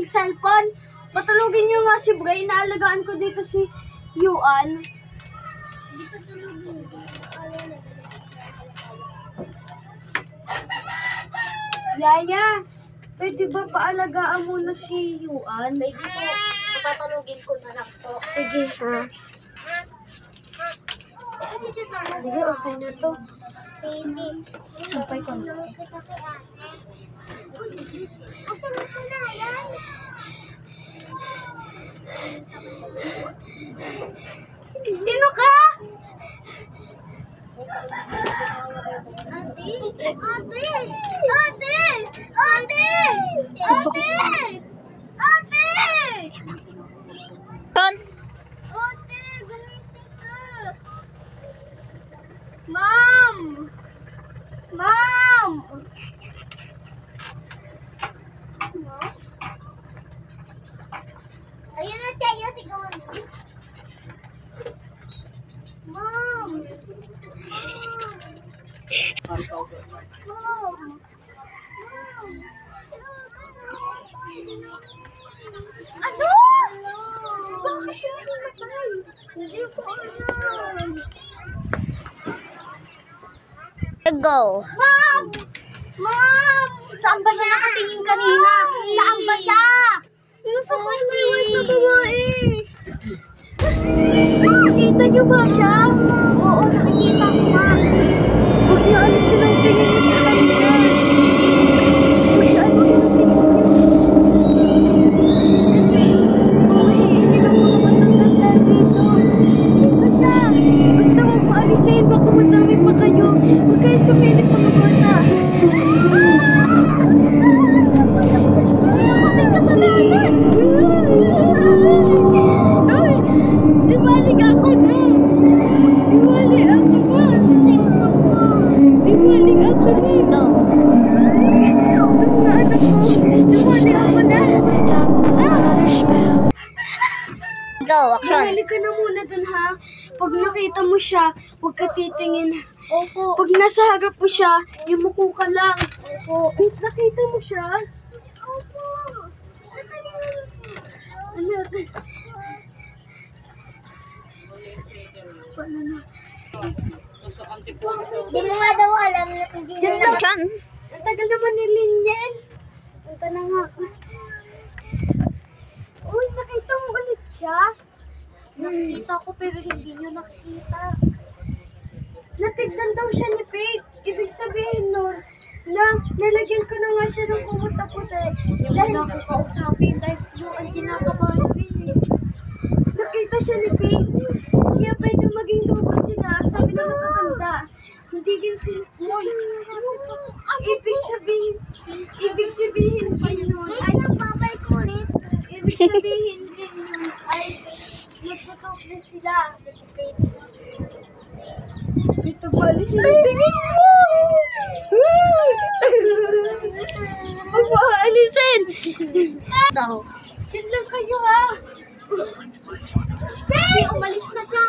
cellphone. Patulugin niyo nga si Bray. Naalagaan ko dito si Yuan. Hindi ko tulugin. Yaya, pwede ba paalagaan mo na si Yuan? Pwede po. Patatulugin ko na lang po. Sige, ha? Sige, okay na to. Baby. Sampay ko na. Asan na po na yan? Sino ka? Ate! Ate! Ate! Ate! Ate! Ate! Ton? Ate! Gumising ka! Mom! Mom! Ayun na tayo, sigawan mo. Mom! Mom! Ano? Bakit siya namatay? Hindi ko alam. Go. Mom! Mom! Saan ba siya nakatingin kanina? Saan ba siya? Nasa kanya na babae. Nakita niyo ba siya? Oo, nakikita ko nga. Huwag niyo alisin ang tingin niyo sa kanya. Huwag niyo alisin ang tingin niyo. Uy, hindi na po naman nagtanda dito. Basta huwag mo alisin. Baka madami pa kayo. Huwag kayo sumilit mga bata. Nakating ka sa lahat. Ay, di balik ako na. Di balik ako na. Di balik ako na. Na anak ko. Di balik ako na. Go, action. Balik ka na muna dun ha. Pag nakita mo siya, huwag ka titingin. Opo. Pag nasa harap mo siya, yumuko ka lang. Opo. Nakita mo siya? Opo. Ano? Paano na? Di mo nga daw alam na hindi Diyan na lang. Ang tagal naman ni Linyen. Punta na nga. Uy, nakita mo ulit siya? Nakita ko pero hindi niyo nakita. Natignan daw siya ni Faith. Ibig sabihin nun, na nalagyan ko na nga siya ng kumot na puti. Dahil ako kausapin dahil siyo ang ginagawa ni nakita siya ni Faith. Kaya pwede maging double sila. Sabi na magkakanda. Hindi din sila. Ibig sabihin din nun ay babay ko ulit. ibig sabihin din nun ay magtutok sila. Ito pala sila. Tingin mo! Huwag mo aalisin! Diyan lang kayo ha! Hey! Umalis na siya!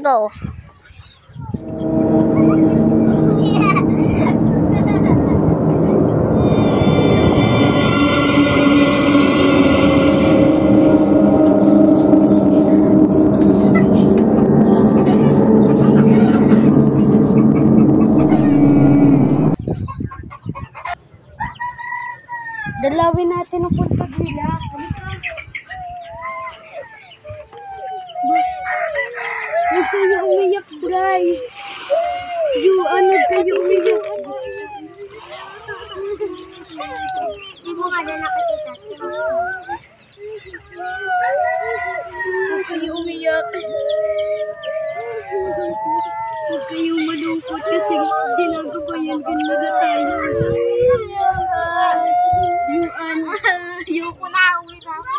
Go. Dalawin natin ang punta nila. Huwag kayo umiyak, Bray. Yuan, huwag kayo umiyak. Di mo nga na nakikita. Huwag kayo umiyak. Huwag kayo malungkot kasi ginagabayan ganda na tayo. Yuan. Ayoko na, uwi na ako.